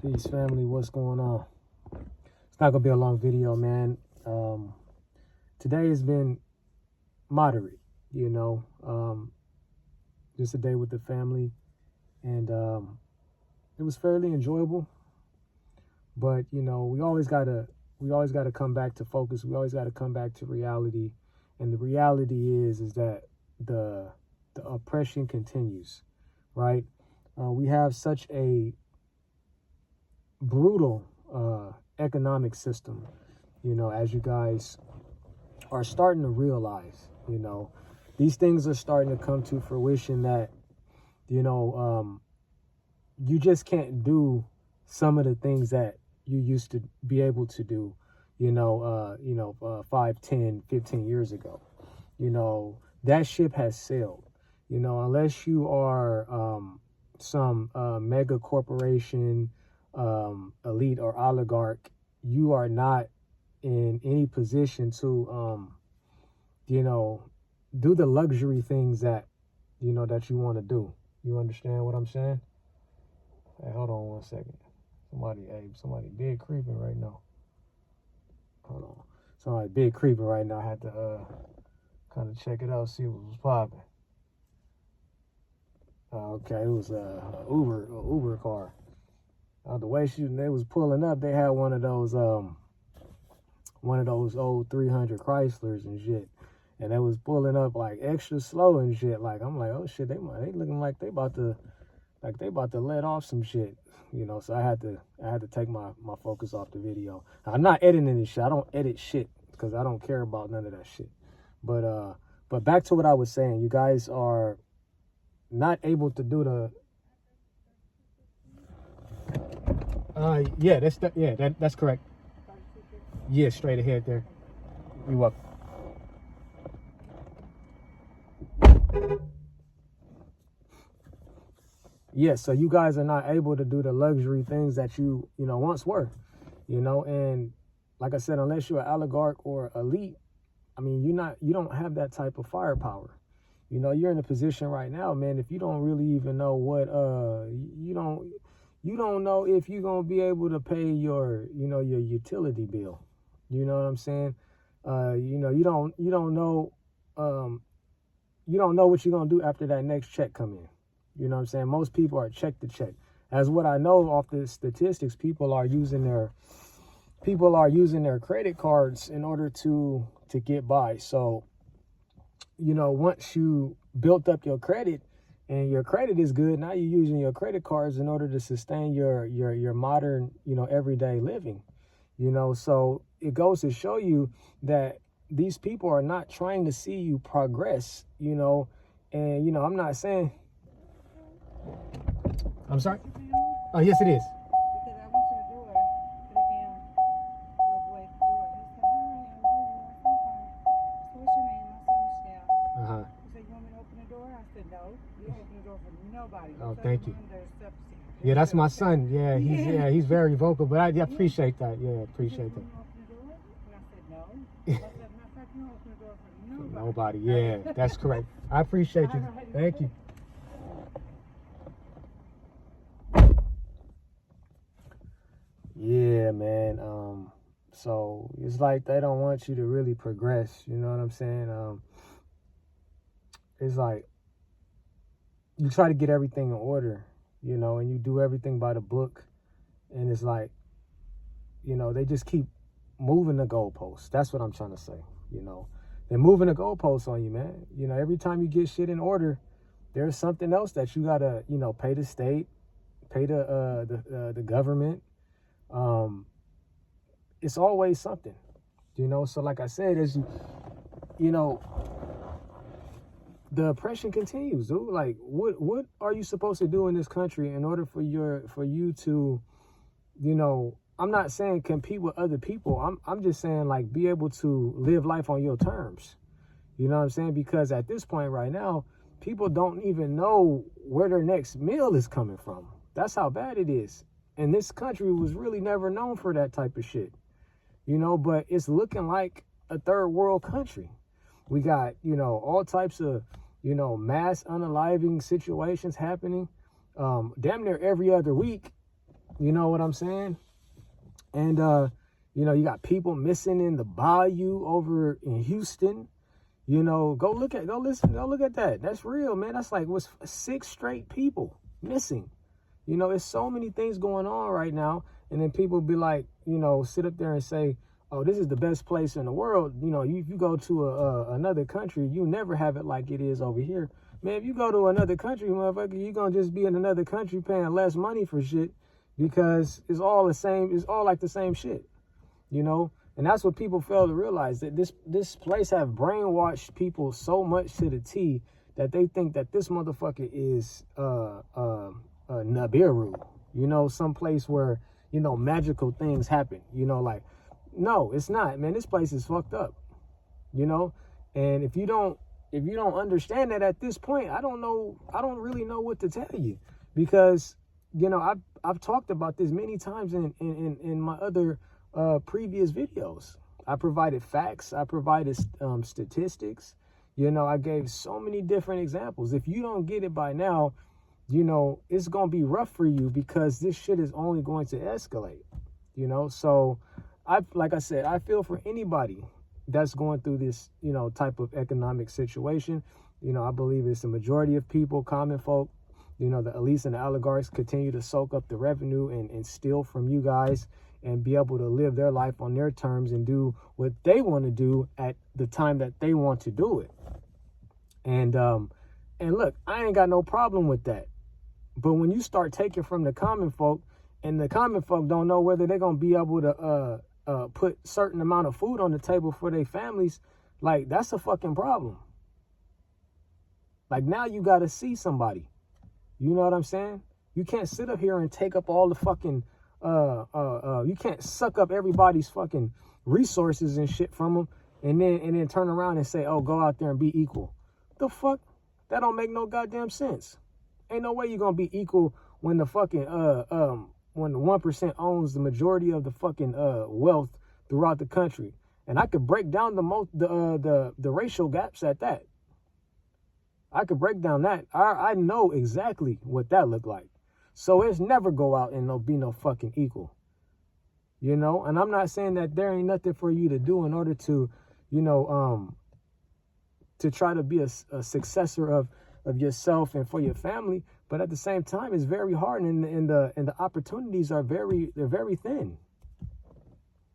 Peace, family. What's going on? It's not gonna be a long video, man. Today has been moderate, just a day with the family, and it was fairly enjoyable. But we always gotta come back to focus. We always gotta come back to reality, and the reality is that the oppression continues, right? We have such a brutal economic system, as you guys are starting to realize, these things are starting to come to fruition that, you just can't do some of the things that you used to be able to do, 5, 10, 15 years ago. That ship has sailed, unless you are some mega corporation, elite or oligarch, you are not in any position to do the luxury things that that you want to do. You understand what I'm saying? Hey, hold on one second. Somebody big creeping right now. Hold on. Somebody big creeping right now. I had to kind of check it out, see what was popping. Okay, it was a Uber car. The way they was pulling up, they had one of those old 300 Chryslers and shit, and they was pulling up like extra slow and shit. Like, I'm like, oh shit, they looking like they about to let off some shit, So I had to take my focus off the video. I'm not editing this shit. I don't edit shit because I don't care about none of that shit. But back to what I was saying. You guys are not able to do the. That's correct. Yeah, straight ahead there. You're welcome. Yeah, so you guys are not able to do the luxury things that you once were, and like I said, unless you're an oligarch or elite, I mean, you don't have that type of firepower. You're in a position right now, man, if you don't really even know what you don't know if you're going to be able to pay your your utility bill. You know what I'm saying? You don't know what you're going to do after that next check come in. You know what I'm saying? Most people are check to check. As what I know off the statistics, people are using their credit cards in order to get by. So, once you built up your credit and your credit is good, now you're using your credit cards in order to sustain your modern, everyday living. So it goes to show you that these people are not trying to see you progress, and I'm not saying. I'm sorry? Oh, yes, it is. Because I went to the door, put it down, little boy at the door. He said, hi, I love you. I said, what's your name? I said, Michelle. He said, you want me to open the door? I said, no. You don't open the door for nobody. Oh, thank you. Yeah, that's my son. Yeah, he's very vocal, but I appreciate that. Yeah, appreciate that. You open the door? And I said, no. I said, matter of fact, you don't open the door for nobody. Yeah, that's correct. I appreciate you. Thank you. Yeah, man. So it's like they don't want you to really progress. You know what I'm saying? It's like you try to get everything in order, and you do everything by the book, and it's like, they just keep moving the goalposts. That's what I'm trying to say. They're moving the goalposts on you, man. Every time you get shit in order, there's something else that you gotta, pay the state, pay the government. It's always something, so like I said, as the oppression continues, dude. Like, what are you supposed to do in this country in order for you to, I'm not saying compete with other people. I'm just saying, like, be able to live life on your terms. You know what I'm saying? Because at this point right now, people don't even know where their next meal is coming from. That's how bad it is. And this country was really never known for that type of shit, but it's looking like a third world country. We got, all types of, mass unaliving situations happening. Damn near every other week, You know what I'm saying? And, you know, you got people missing in the bayou over in Houston. You know, go look at that. That's real, man. That's like, what's 6 straight people missing. You know, there's so many things going on right now. And then people be like, you know, sit up there and say, oh, this is the best place in the world. You know, if you go to another country, you never have it like it is over here. Man, if you go to another country, motherfucker, you're going to just be in another country paying less money for shit because it's all the same. It's all like the same shit, you know? And that's what people fail to realize, that this place have brainwashed people so much to the T that they think that this motherfucker is Nibiru, you know, some place where, you know, magical things happen, you know, like, no, it's not, man. This place is fucked up, you know? And if you don't understand that at this point, I don't really know what to tell you, because, you know, I've talked about this many times in my other previous videos. I provided facts, I provided statistics, you know, I gave so many different examples. If you don't get it by now, you know, it's going to be rough for you, because this shit is only going to escalate, you know? So like I said, I feel for anybody that's going through this, you know, type of economic situation. You know, I believe it's the majority of people, common folk, you know, the elites and the oligarchs continue to soak up the revenue and steal from you guys and be able to live their life on their terms and do what they want to do at the time that they want to do it. And look, I ain't got no problem with that. But when you start taking from the common folk, and the common folk don't know whether they're going to be able to put certain amount of food on the table for their families, like, that's a fucking problem. Like, now you got to see somebody. You know what I'm saying? You can't sit up here and take up all the fucking, you can't suck up everybody's fucking resources and shit from them and then turn around and say, oh, go out there and be equal. The fuck? That don't make no goddamn sense. Ain't no way you're going to be equal when the fucking, when the 1% owns the majority of the fucking wealth throughout the country. And I could break down the racial gaps at that. I could break down that. I know exactly what that looked like. So it's never go out and be no fucking equal. You know? And I'm not saying that there ain't nothing for you to do in order to, you know, to try to be a successor of yourself and for your family. But at the same time, it's very hard, and the opportunities are very thin.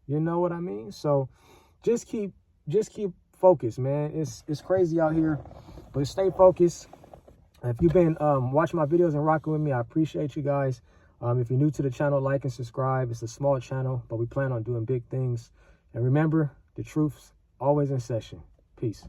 You know what I mean? So just keep focused, man. It's crazy out here, but stay focused. If you've been watching my videos and rocking with me, I appreciate you guys. If you're new to the channel, like and subscribe. It's a small channel, but we plan on doing big things. And remember, the truth's always in session. Peace.